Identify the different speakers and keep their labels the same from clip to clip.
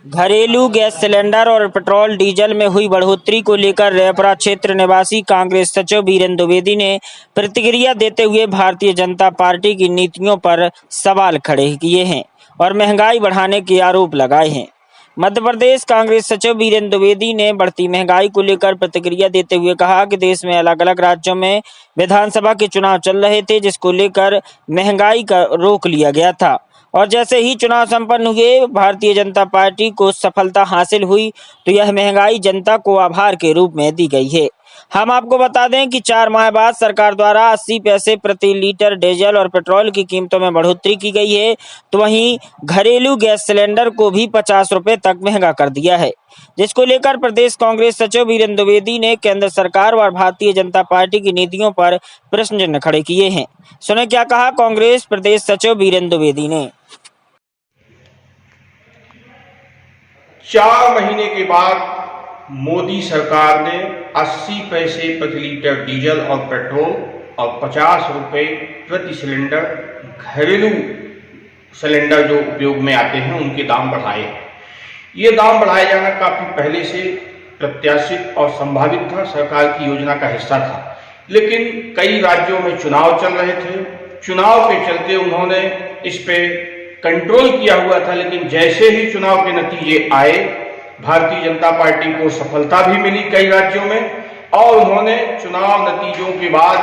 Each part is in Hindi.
Speaker 1: घरेलू गैस सिलेंडर और पेट्रोल डीजल में हुई बढ़ोतरी को लेकर रेपरा क्षेत्र निवासी कांग्रेस सचिव वीरेंद्र द्विवेदी ने प्रतिक्रिया देते हुए भारतीय जनता पार्टी की नीतियों पर सवाल खड़े किए हैं और महंगाई बढ़ाने के आरोप लगाए हैं। मध्य प्रदेश कांग्रेस सचिव वीरेंद्र द्विवेदी ने बढ़ती महंगाई को लेकर प्रतिक्रिया देते हुए कहा कि देश में अलग अलग राज्यों में विधानसभा के चुनाव चल रहे थे, जिसको लेकर महंगाई का रोक लिया गया था और जैसे ही चुनाव संपन्न हुए भारतीय जनता पार्टी को सफलता हासिल हुई तो यह महंगाई जनता को आभार के रूप में दी गई है। हम आपको बता दें कि 4 माह बाद सरकार द्वारा 80 पैसे प्रति लीटर डीजल और पेट्रोल की कीमतों में बढ़ोतरी की गई है, तो वहीं घरेलू गैस सिलेंडर को भी 50 रुपए तक महंगा कर दिया है, जिसको लेकर प्रदेश कांग्रेस सचिव वीरेंद्र द्विवेदी ने केंद्र सरकार और भारतीय जनता पार्टी की नीतियों पर प्रश्न चिन्ह खड़े किए हैं। सुने क्या कहा कांग्रेस प्रदेश सचिव वीरेंद्र द्विवेदी ने।
Speaker 2: 4 महीने के बाद मोदी सरकार ने 80 पैसे प्रति लीटर डीजल और पेट्रोल और 50 रुपए प्रति सिलेंडर घरेलू सिलेंडर जो उपयोग में आते हैं उनके दाम बढ़ाए। ये दाम बढ़ाया जाना काफी पहले से प्रत्याशित और संभावित था, सरकार की योजना का हिस्सा था। लेकिन कई राज्यों में चुनाव चल रहे थे, चुनाव के चलते उन्होंने इस पे कंट्रोल किया हुआ था। लेकिन जैसे ही चुनाव के नतीजे आए, भारतीय जनता पार्टी को सफलता भी मिली कई राज्यों में और उन्होंने चुनाव नतीजों के बाद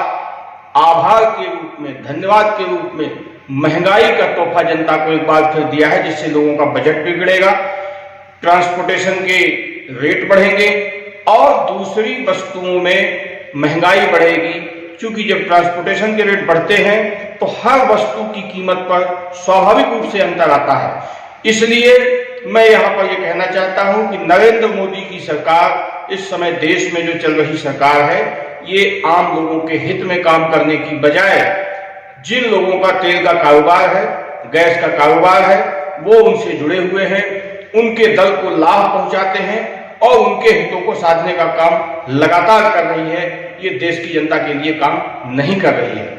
Speaker 2: आभार के रूप में, धन्यवाद के रूप में महंगाई का तोहफा जनता को एक बार फिर दिया है, जिससे लोगों का बजट बिगड़ेगा, ट्रांसपोर्टेशन के रेट बढ़ेंगे और दूसरी वस्तुओं में महंगाई बढ़ेगी। क्योंकि जब ट्रांसपोर्टेशन के रेट बढ़ते हैं तो हर वस्तु की कीमत पर स्वाभाविक रूप से अंतर आता है। इसलिए मैं यहाँ पर यह कहना चाहता हूँ कि नरेंद्र मोदी की सरकार, इस समय देश में जो चल रही सरकार है, ये आम लोगों के हित में काम करने की बजाय जिन लोगों का तेल का कारोबार है, गैस का कारोबार है, वो उनसे जुड़े हुए हैं, उनके दल को लाभ पहुंचाते हैं और उनके हितों को साधने का काम लगातार कर रही है। ये देश की जनता के लिए काम नहीं कर रही है।